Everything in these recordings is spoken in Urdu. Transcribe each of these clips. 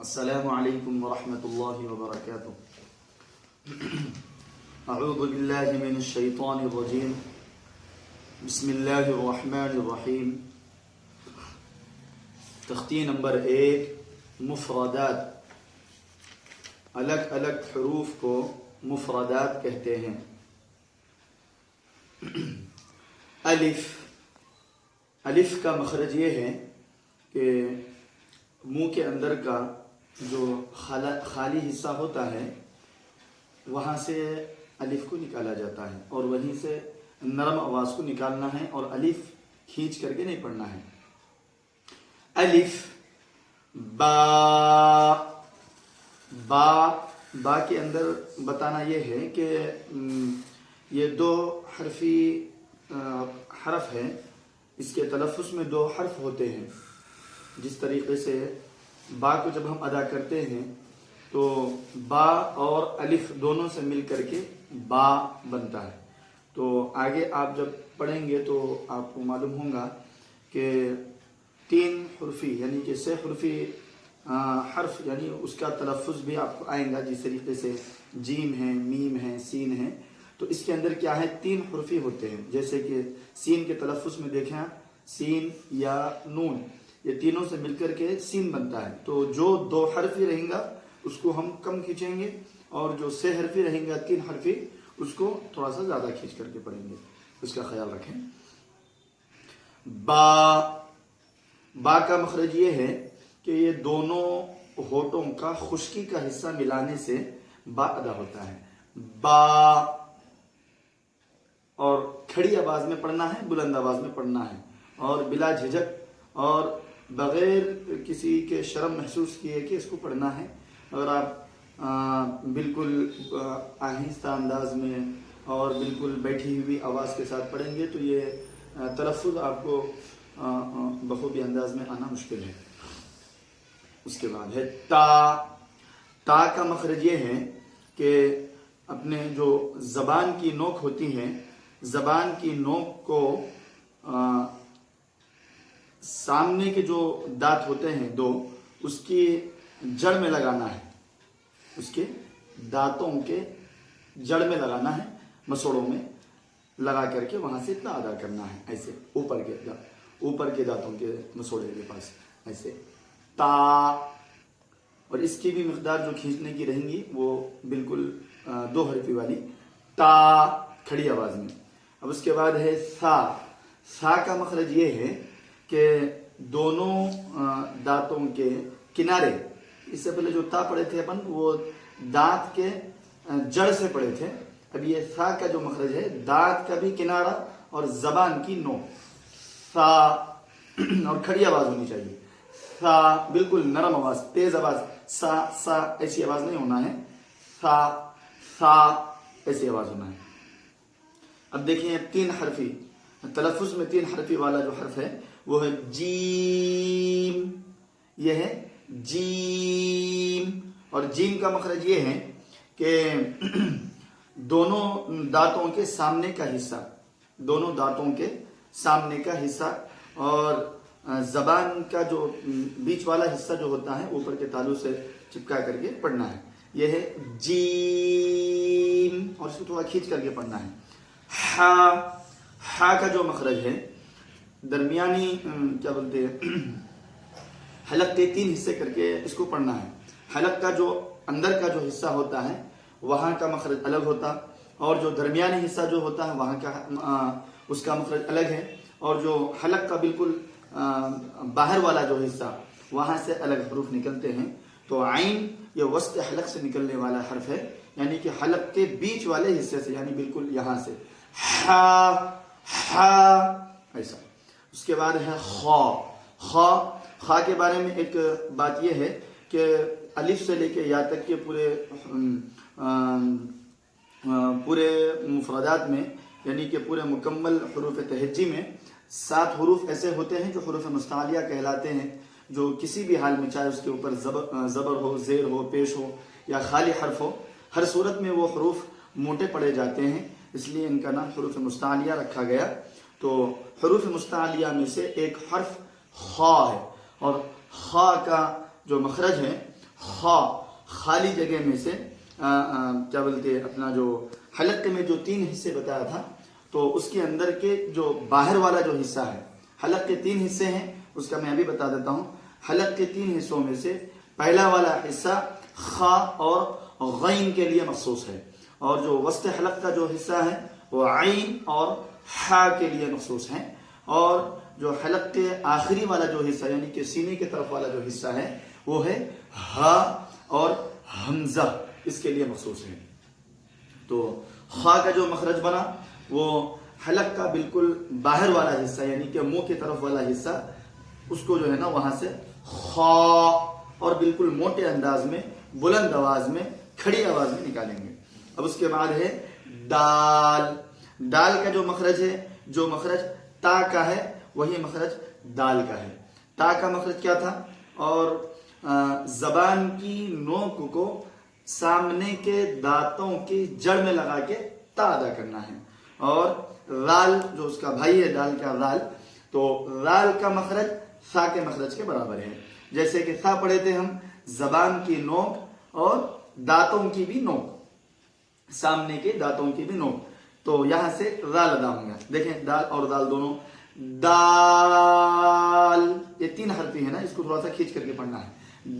السلام علیکم ورحمۃ اللہ وبرکاتہ۔ اعوذ باللہ من الشیطان الرجیم، بسم اللہ الرحمن الرحیم۔ تختی نمبر 1، مفردات۔ الگ الگ حروف کو مفردات کہتے ہیں۔ الف، الف کا مخرج یہ ہے کہ منہ کے اندر کا جو خالی حصہ ہوتا ہے وہاں سے الف کو نکالا جاتا ہے، اور وہیں سے نرم آواز کو نکالنا ہے، اور الف کھینچ کر کے نہیں پڑھنا ہے۔ الف، با، با، با کے اندر بتانا یہ ہے کہ یہ دو حرفی حرف ہے، اس کے تلفظ میں دو حرف ہوتے ہیں۔ جس طریقے سے با کو جب ہم ادا کرتے ہیں تو با اور الف دونوں سے مل کر کے با بنتا ہے۔ تو آگے آپ جب پڑھیں گے تو آپ کو معلوم ہوگا کہ 3 حرفی یعنی کہ 6 حرفی حرف، یعنی اس کا تلفظ بھی آپ کو آئے گا۔ جس طریقے سے جیم ہے، میم ہے، سین ہے، تو اس کے اندر کیا ہے 3 حرفی ہوتے ہیں۔ جیسے کہ سین کے تلفظ میں دیکھیں، سین یا نون، یہ تینوں سے مل کر کے سین بنتا ہے۔ تو جو 2 حرفی رہیں گا اس کو ہم کم کھینچیں گے، اور جو 6 حرفی رہیں گا 3 حرفی، اس کو تھوڑا سا زیادہ کھینچ کر کے پڑھیں گے۔ اس کا خیال رکھیں۔ با، با کا مخرج یہ ہے کہ یہ دونوں ہونٹوں کا خشکی کا حصہ ملانے سے با ادا ہوتا ہے۔ با، اور کھڑی آواز میں پڑھنا ہے، بلند آواز میں پڑھنا ہے، اور بلا جھجک اور بغیر کسی کے شرم محسوس کیے کہ اس کو پڑھنا ہے۔ اگر آپ بالکل آہستہ انداز میں اور بالکل بیٹھی ہوئی آواز کے ساتھ پڑھیں گے تو یہ تلفظ آپ کو بخوبی انداز میں آنا مشکل ہے۔ اس کے بعد ہے تا۔ تا کا مخرج یہ ہے کہ اپنے جو زبان کی نوک ہوتی ہے، زبان کی نوک کو سامنے کے جو دانت ہوتے ہیں 2، اس کی جڑ میں لگانا ہے، اس کے دانتوں کے جڑ میں لگانا ہے، مسوڑوں میں لگا کر کے وہاں سے تا ادا کرنا ہے، ایسے اوپر کے دانتوں کے مسوڑے کے پاس ایسے تا۔ اور اس کی بھی مقدار جو کھینچنے کی رہیں گی وہ بالکل 2 حرفی والی تا، کھڑی آواز میں۔ اب اس کے بعد ہے سا۔ سا کا مخرج یہ ہے کہ دونوں دانتوں کے کنارے، اس سے پہلے جو تا پڑھے تھے اپن وہ دانت کے جڑ سے پڑھے تھے، اب یہ سا کا جو مخرج ہے دانت کا بھی کنارہ اور زبان کی نوک، سا، اور کھڑی آواز ہونی چاہیے۔ سا، بالکل نرم آواز، تیز آواز، سا سا ایسی آواز نہیں ہونا ہے، سا سا ایسی آواز ہونا ہے۔ اب دیکھیں 3 حرفی تلفظ میں 3 حرفی والا جو حرف ہے وہ ہے جیم، یہ ہے جیم۔ اور جیم کا مخرج یہ ہے کہ دونوں دانتوں کے سامنے کا حصہ، دونوں دانتوں کے سامنے کا حصہ، اور زبان کا جو بیچ والا حصہ جو ہوتا ہے اوپر کے تالو سے چپکا کر کے پڑھنا ہے، یہ ہے جیم، اور اس کو تھوڑا کھینچ کر کے پڑھنا ہے۔ ہا، ہا کا جو مخرج ہے درمیانی کیا بولتے ہیں حلق کے 3 حصے کر کے اس کو پڑھنا ہے۔ حلق کا جو اندر کا جو حصہ ہوتا ہے وہاں کا مخرج الگ ہوتا، اور جو درمیانی حصہ جو ہوتا ہے وہاں کا اس کا مخرج الگ ہے، اور جو حلق کا بالکل باہر والا جو حصہ وہاں سے الگ حروف نکلتے ہیں۔ تو عین یہ وسط حلق سے نکلنے والا حرف ہے، یعنی کہ حلق کے بیچ والے حصے سے، یعنی بالکل یہاں سے ہا، ہا ایسا۔ اس کے بعد ہے خا۔ خا، خا کے بارے میں ایک بات یہ ہے کہ الف سے لے کے یا تک کے پورے مفردات میں، یعنی کہ پورے مکمل حروف تہجی میں 7 حروف ایسے ہوتے ہیں جو حروف مستعلیہ کہلاتے ہیں، جو کسی بھی حال میں، چاہے اس کے اوپر زبر ہو، زیر ہو، پیش ہو یا خالی حرف ہو، ہر صورت میں وہ حروف موٹے پڑے جاتے ہیں، اس لیے ان کا نام حروف مستعلیہ رکھا گیا۔ تو حروف مستعلیہ میں سے ایک حرف خا ہے، اور خا کا جو مخرج ہے خا خالی جگہ میں سے کیا بولتے ہیں اپنا جو حلق میں جو 3 حصے بتایا تھا تو اس کے اندر کے جو باہر والا جو حصہ ہے، حلق کے 3 حصے ہیں، اس کا میں ابھی بتا دیتا ہوں۔ حلق کے 3 حصوں میں سے پہلا والا حصہ خا اور غین کے لیے مخصوص ہے، اور جو وسط حلق کا جو حصہ ہے وہ عین اور ہا کے لیے مخصوص ہے، اور جو حلق کے آخری والا جو حصہ یعنی کہ سینے کی طرف والا جو حصہ ہے وہ ہے ہا اور حمزہ، اس کے لیے مخصوص ہے۔ تو خا کا جو مخرج بنا وہ حلق کا بالکل باہر والا حصہ یعنی کہ منہ کی طرف والا حصہ، اس کو جو ہے نا وہاں سے خا اور بالکل موٹے انداز میں بلند آواز میں کھڑی آواز میں نکالیں گے۔ اب اس کے بعد ہے دال۔ دال کا جو مخرج ہے، جو مخرج تا کا ہے وہی مخرج دال کا ہے۔ تا کا مخرج کیا تھا؟ اور زبان کی نوک کو سامنے کے دانتوں کی جڑ میں لگا کے تا ادا کرنا ہے، اور رال جو اس کا بھائی ہے دال کا رال، تو رال کا مخرج سا کے مخرج کے برابر ہے۔ جیسے کہ سا پڑھے تھے ہم، زبان کی نوک اور دانتوں کی بھی نوک، سامنے کے دانتوں کی بھی نوک، تو یہاں سے رال ادا ہوں گا۔ دیکھیں دال اور دال دونوں، دال یہ 3 حرفی ہے نا، اس کو تھوڑا سا کھینچ کر کے پڑھنا ہے،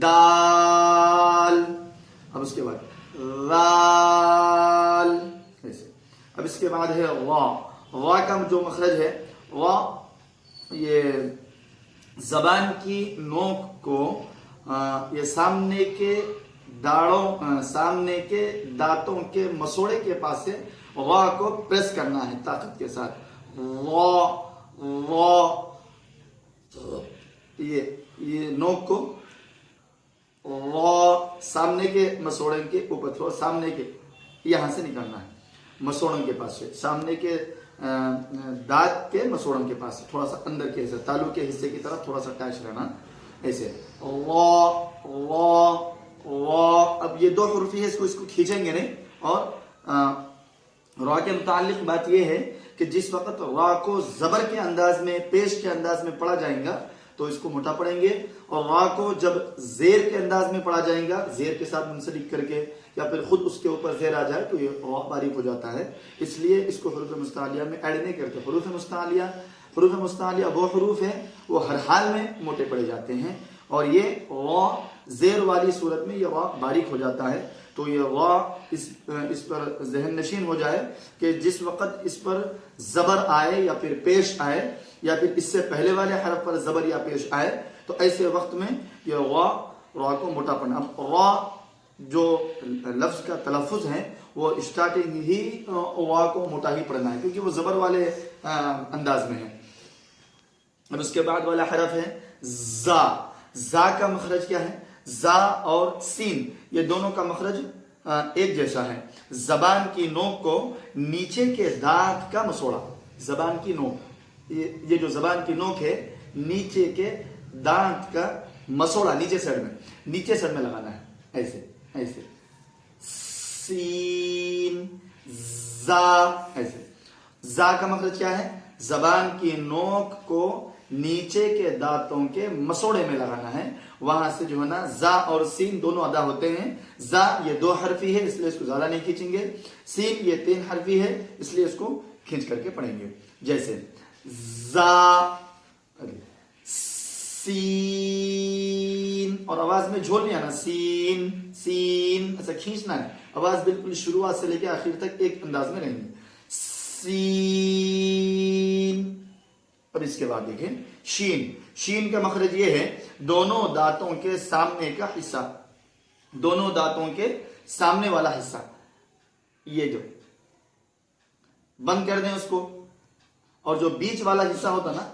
دال۔ اب اس کے بعد رال ایسے۔ اب اس کے بعد ہے وا۔ وا کا جو مخرج ہے، وا یہ زبان کی نوک کو یہ سامنے کے دانتوں کے مسوڑے کے پاس سے وا کو پریس کرنا ہے طاقت کے ساتھ، وا وا، یہ نوک کو وا سامنے کے مسوڑے کے اوپر، تھوڑا سامنے کے یہاں سے نکالنا ہے، مسوڑن کے پاس سے، سامنے کے دانت کے مسوڑن کے پاس سے تھوڑا سا اندر کے حصے، تالو کے حصے کی طرف تھوڑا سا ٹچ رہنا، ایسے وا وا وا۔ اب یہ 2 حرفی ہے، اس کو کھینچیں گے نہیں، اور را کے متعلق بات یہ ہے کہ جس وقت را کو زبر کے انداز میں، پیش کے انداز میں پڑھا جائے گا تو اس کو موٹا پڑھیں گے، اور را کو جب زیر کے انداز میں پڑھا جائے گا، زیر کے ساتھ منسلک کر کے یا پھر خود اس کے اوپر زیر آ جائے تو یہ را باریک ہو جاتا ہے، اس لیے اس کو حروف مستعلیہ میں ایڈ نہیں کرتے۔ حروف مستعلیہ وہ حروف ہیں وہ ہر حال میں موٹے پڑے جاتے ہیں، اور یہ را زیر والی صورت میں یہ را باریک ہو جاتا ہے، تو یہ را اس پر ذہن نشین ہو جائے کہ جس وقت اس پر زبر آئے یا پھر پیش آئے یا پھر اس سے پہلے والے حرف پر زبر یا پیش آئے تو ایسے وقت میں یہ را کو موٹا پڑھنا۔ اب را جو لفظ کا تلفظ ہے وہ اسٹارٹنگ ہی را کو موٹا ہی پڑھنا ہے کیونکہ وہ زبر والے انداز میں ہے۔ اب اس کے بعد والا حرف ہے زا۔ زا کا مخرج کیا ہے؟ زا اور سین یہ دونوں کا مخرج ایک جیسا ہے۔ زبان کی نوک کو نیچے کے دانت کا مسوڑا، زبان کی نوک، یہ جو زبان کی نوک ہے نیچے کے دانت کا مسوڑا نیچے سائڈ میں لگانا ہے، ایسے ایسے، سین زا ایسے۔ زا کا مخرج کیا ہے؟ زبان کی نوک کو نیچے کے دانتوں کے مسوڑے میں لگانا ہے، وہاں سے جو ہے نا زا اور سین دونوں ادا ہوتے ہیں۔ زا یہ 2 حرفی ہے اس لیے اس کو زیادہ نہیں کھینچیں گے، سین یہ 3 حرفی ہے اس لیے اس کو کھینچ کر کے پڑھیں گے، جیسے زا سین، اور آواز میں جھول نہیں آنا، سین سین ایسا کھینچنا ہے، آواز بالکل شروعات سے لے کے آخر تک ایک انداز میں رہیں گے، سین۔ اب اس کے بعد دیکھیں شین۔ شین کا مخرج یہ ہے دونوں دانتوں کے سامنے کا حصہ، دونوں دانتوں کے سامنے والا حصہ، یہ جو بند کر دیں اس کو، اور جو بیچ والا حصہ ہوتا نا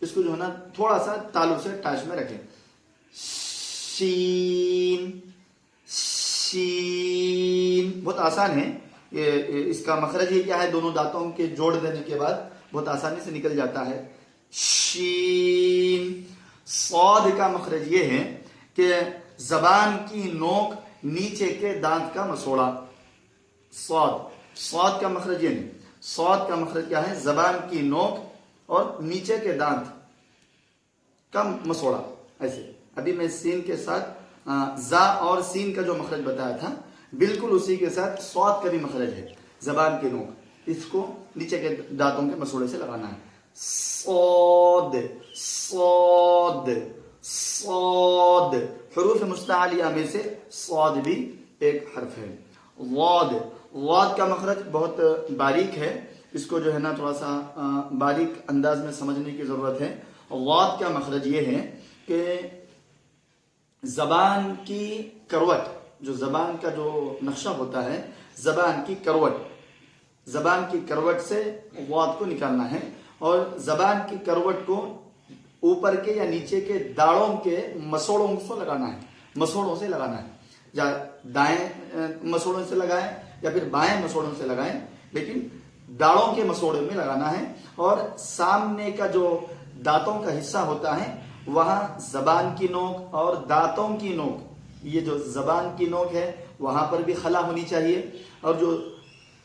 اس کو جو ہے نا تھوڑا سا تالو سے ٹچ میں رکھیں، شین شین۔ بہت آسان ہے یہ، اس کا مخرج ہی کیا ہے؟ دونوں دانتوں کے جوڑ دینے کے بعد بہت آسانی سے نکل جاتا ہے، شین۔ صاد کا مخرج یہ ہے کہ زبان کی نوک نیچے کے دانت کا مسوڑا، صاد کا مخرج یہ نہیں، صاد کا مخرج کیا ہے؟ زبان کی نوک اور نیچے کے دانت کا مسوڑا، ایسے۔ ابھی میں سین کے ساتھ زا اور سین کا جو مخرج بتایا تھا بالکل اسی کے ساتھ صاد کا بھی مخرج ہے. زبان کے نوک اس کو نیچے کے دانتوں کے مسوڑے سے لگانا ہے. صاد صاد صاد. حروف مستعلیہ میں سے صاد بھی ایک حرف ہے. واد واد کا مخرج بہت باریک ہے, اس کو جو ہے نا تھوڑا سا باریک انداز میں سمجھنے کی ضرورت ہے. واد کا مخرج یہ ہے کہ زبان کی کروٹ, جو زبان کا جو نقشہ ہوتا ہے, زبان کی کروٹ سے واد کو نکالنا ہے, اور زبان کی کروٹ کو اوپر کے یا نیچے کے داڑوں کے مسوڑوں سے لگانا ہے. یا دائیں مسوڑوں سے لگائیں یا پھر بائیں مسوڑوں سے لگائیں, لیکن داڑوں کے مسوڑے میں لگانا ہے. اور سامنے کا جو دانتوں کا حصہ ہوتا ہے وہاں زبان کی نوک اور دانتوں کی نوک, یہ جو زبان کی نوک ہے وہاں پر بھی خلا ہونی چاہیے, اور جو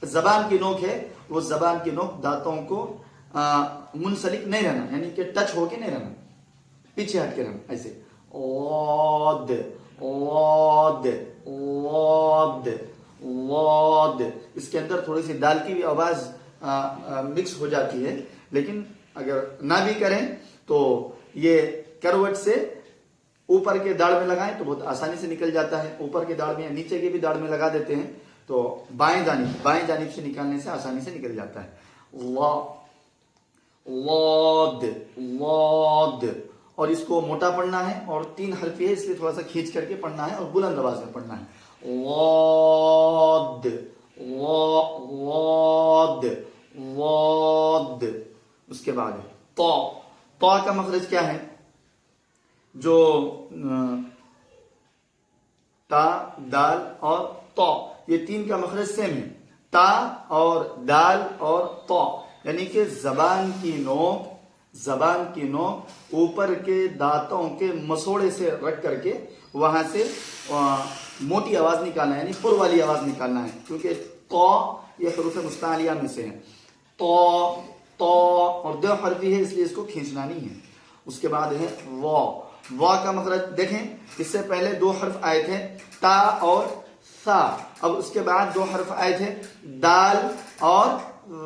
زبان کی نوک ہے وہ زبان کی نوک دانتوں کو منسلک نہیں رہنا, یعنی کہ ٹچ ہو کے نہیں رہنا, پیچھے ہٹ کے رہنا ایسے. اواد اواد اواد اواد. اس کے اندر تھوڑی سی دال کی بھی آواز مکس ہو جاتی ہے, لیکن اگر نہ بھی کریں تو یہ کروٹ سے اوپر کے داڑ میں لگائیں تو بہت آسانی سے نکل جاتا ہے. اوپر کے داڑ میں یا نیچے کے بھی داڑ میں لگا دیتے ہیں تو بائیں جانب سے نکالنے سے آسانی سے نکل جاتا ہے. واد واد. اور اس کو موٹا پڑھنا ہے اور 3 حرفی ہے اس لیے تھوڑا سا کھینچ کر کے پڑھنا ہے اور بلند آواز میں پڑھنا ہے. واد واد واد. اس کے بعد طا. طا کا مخرج کیا ہے؟ جو تا دال اور طا یہ 3 کا مخرج سیم ہے. تا اور دال اور طا, یعنی کہ زبان کی نوک اوپر کے دانتوں کے مسوڑے سے رکھ کر کے وہاں سے موٹی آواز نکالنا ہے, یعنی پر والی آواز نکالنا ہے, کیونکہ طا یہ حروف مستعلیہ میں سے ہے. طا اور 2 حرفی ہے اس لیے اس کو کھینچنا نہیں ہے. اس کے بعد ہے وا. وا کا مخرج دیکھیں, اس سے پہلے 2 حرف آئے تھے تا اور سا, اب اس کے بعد 2 حرف آئے تھے دال اور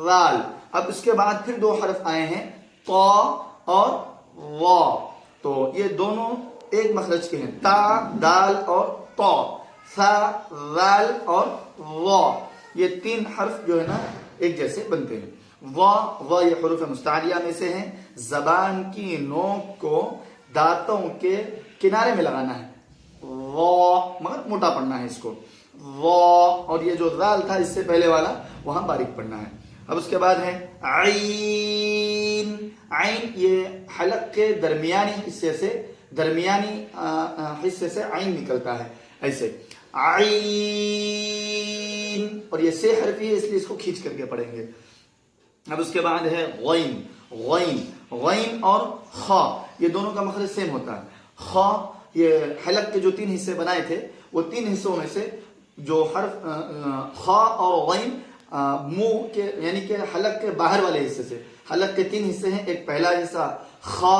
رال, اب اس کے بعد پھر 2 حرف آئے ہیں طا اور وا. تو یہ دونوں ایک مخرج کے ہیں, تا دال اور طا, سا رال اور وا. یہ 3 حرف جو ہے نا ایک جیسے بنتے ہیں. وا یہ حروف مستعلیہ میں سے ہیں. زبان کی نوک کو دانتوں کے کنارے میں لگانا ہے, وا, مگر موٹا پڑھنا ہے اس کو. وا. اور یہ جو رال تھا اس سے پہلے والا وہاں باریک پڑھنا ہے. اب اس کے بعد ہے عین. عین یہ حلق کے درمیانی حصے سے عین نکلتا ہے ایسے. عین. اور یہ 6 حرفی ہے اس لیے اس کو کھینچ کر کے پڑھیں گے. اب اس کے بعد ہے غین. غین غین اور خا یہ دونوں کا مخرج سیم ہوتا ہے. خا یہ حلق کے جو 3 حصے بنائے تھے وہ 3 حصوں میں سے جو حرف خا اور غین منہ کے یعنی کہ حلق کے باہر والے حصے سے, حلق کے 3 حصے ہیں, ایک پہلا حصہ خا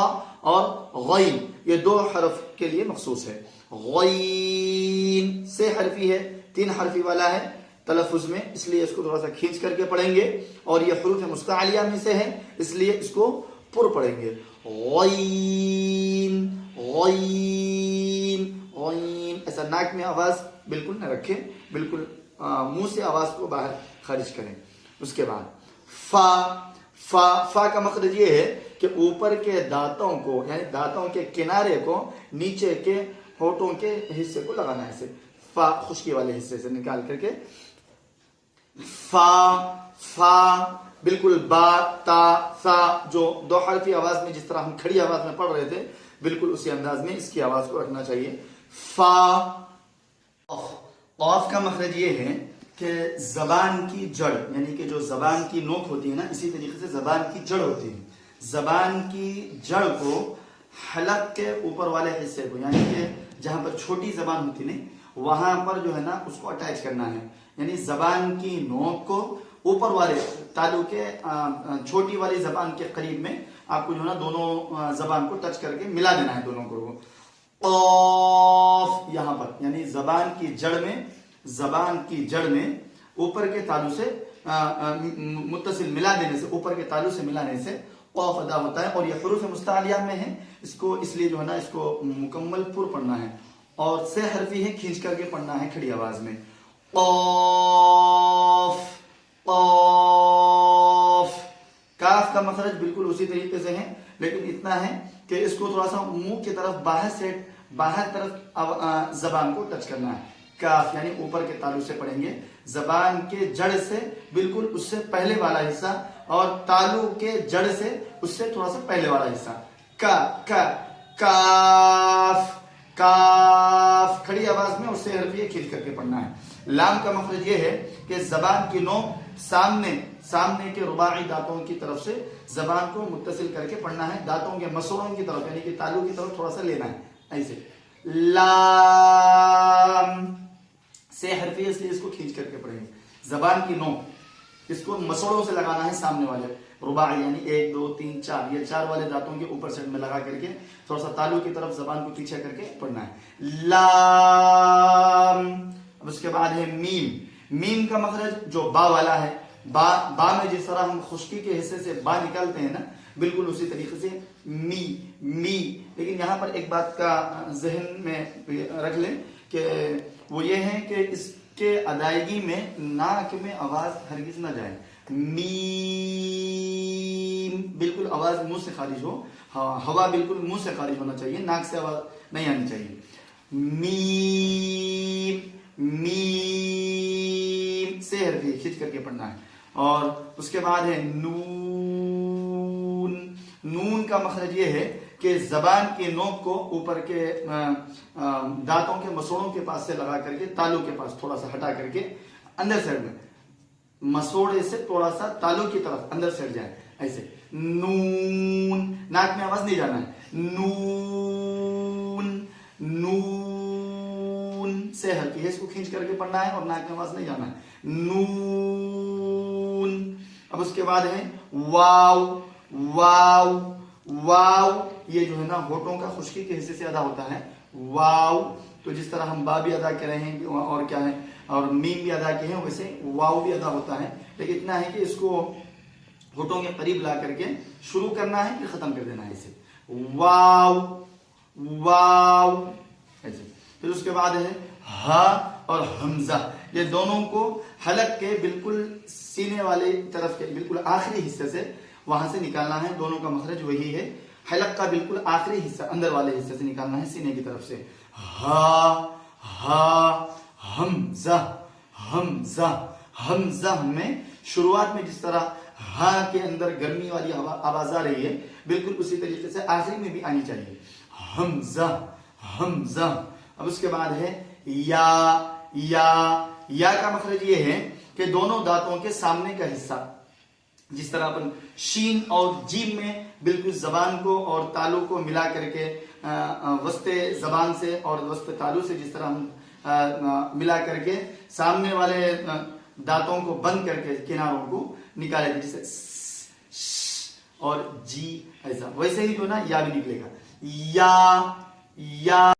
اور غین, یہ 2 حرف کے لیے مخصوص ہے. غین 6 حرفی ہے, 3 حرفی والا ہے تلفظ میں, اس لیے اس کو تھوڑا سا کھینچ کر کے پڑھیں گے, اور یہ حروف مستعلیہ میں سے ہے اس لیے اس کو پر پڑھیں گے. غین غین غین. ایسا ناک میں آواز بالکل نہ رکھیں, بالکل منہ سے آواز کو باہر خارج کریں. اس کے بعد فا. فا کا مخرج یہ ہے کہ اوپر کے دانتوں کو یعنی دانتوں کے کنارے کو نیچے کے ہونٹوں کے حصے کو لگانا ہے ایسے. فا خشکی والے حصے سے نکال کر کے فا بالکل با تا سا جو 2 حرفی آواز میں جس طرح ہم کھڑی آواز میں پڑھ رہے تھے بالکل اسی انداز میں اس کی آواز کو رکھنا چاہیے. فا. قاف کا مخرج یہ ہے کہ زبان کی جڑ یعنی کہ جو زبان کی نوک ہوتی ہے نا, اسی طریقے سے زبان کی جڑ ہوتی ہے. زبان کی جڑ کو حلق کے اوپر والے حصے کو یعنی کہ جہاں پر چھوٹی زبان ہوتی نہیں وہاں پر جو ہے نا اس کو اٹیچ کرنا ہے, یعنی زبان کی نوک کو اوپر والے تالو کے چھوٹی والی زبان کے قریب میں آپ کو جو ہے نا دونوں زبان کو ٹچ کر کے ملا دینا ہے دونوں کو. قاف یہاں پر، یعنی زبان کی جڑ میں اوپر کے تالو سے متصل ملا دینے سے، اوپر کے تالو سے ملانے سے قاف ادا ہوتا ہے. اور یہ حروف مستعلیہ میں ہے، اس کو اس لیے جو ہے نا اس کو مکمل پر پڑھنا ہے، اور سے حرفی ہے، کھینچ کر کے پڑھنا ہے کھڑی آواز میں. قاف قاف. کاف کا مخرج بالکل اسی طریقے سے ہے، لیکن اتنا ہے کہ اس کو تھوڑا سا منہ کی طرف باہر طرف زبان کو ٹچ کرنا ہے. کاف یعنی اوپر کے تالو سے پڑھیں گے، زبان کے جڑ سے بالکل اس سے پہلے والا حصہ، اور تالو کے جڑ سے اس سے تھوڑا سا پہلے والا حصہ. کاف کاف کھڑی آواز میں، اس سے حرفیہ کھینچ کر کے پڑھنا ہے. لام کا مخرج یہ ہے کہ زبان کی نوک سامنے کے رباعی دانتوں کی طرف سے زبان کو متصل کر کے پڑھنا ہے، دانتوں کے مسوڑوں کی طرف، یعنی کہ تالو کی طرف تھوڑا سا لینا ہے ایسے. لام سے حرفی اس لیے اس کو کھینچ کر کے پڑھیں گے. زبان کی نوک اس کو مسوڑوں سے لگانا ہے، سامنے والے رباعی یعنی 1 2 3 4 یہ 4 والے دانتوں کے اوپر سائڈ میں لگا کر کے تھوڑا سا تالو کی طرف زبان کو پیچھے کر کے پڑھنا ہے. لام. اب اس کے بعد ہے میم کا مخرج جو با والا ہے. با میں جس طرح ہم خشکی کے حصے سے با نکالتے ہیں نا، بالکل اسی طریقے سے می. لیکن یہاں پر ایک بات کا ذہن میں رکھ لیں کہ وہ یہ ہے کہ اس کے ادائیگی میں ناک میں آواز ہرگز نہ جائے. میم بالکل آواز منہ سے خارج ہو، ہوا بالکل منہ سے خارج ہونا چاہیے، ناک سے آواز نہیں آنی چاہیے. میم سے حرفی کھینچ کر کے پڑھنا ہے. اور اس کے بعد ہے نون کا مخرج یہ ہے کہ زبان کی نوک کو اوپر کے دانتوں کے مسوڑوں کے پاس سے لگا کر کے تالو کے پاس تھوڑا سا ہٹا کر کے اندر سائڈ میں مسوڑے سے تھوڑا سا تالو کی طرف اندر سائڈ جائے ایسے. نون ناک میں آواز نہیں جانا ہے. نون سے حرفی ہے، اس کو کھینچ کر کے پڑھنا ہے اور ناک میں آواز نہیں جانا ہے. نون. اب اس کے بعد ہے واو. یہ جو ہے نا ہونٹوں کا خشکی کے حصے سے ادا ہوتا ہے. واو تو جس طرح ہم با بھی ادا کر رہے ہیں اور کیا ہے اور میم بھی ادا کیے ہیں، ویسے واو بھی ادا ہوتا ہے. لیکن اتنا ہے کہ اس کو ہونٹوں کے قریب لا کر کے شروع کرنا ہے، پھر ختم کر دینا ہے اسے. واو ایسے. پھر اس کے بعد ہے ہا اور حمزہ. یہ دونوں کو حلق کے بالکل سینے والے طرف کے بالکل آخری حصے سے وہاں سے نکالنا ہے. دونوں کا مخرج وہی ہے، حلق کا بالکل آخری حصہ اندر والے حصے سے نکالنا ہے، سینے کی طرف سے. ہا حمزہ میں شروعات میں جس طرح ہا کے اندر گرمی والی آواز آ رہی ہے، بالکل اسی طریقے سے آخری میں بھی آنی چاہیے. حمزہ. اب اس کے بعد ہے یا کا مخرج یہ ہے کہ دونوں دانتوں کے سامنے کا حصہ، جس طرح اپن شین اور جیم میں بالکل زبان کو اور تالو کو ملا کر کے وسط زبان سے اور وسط تالو سے جس طرح ہم ملا کر کے سامنے والے دانتوں کو بند کر کے کناروں کو نکالے تھے، جیسے اور جی ایسا، ویسے ہی جو نا یا بھی نکلے گا. یا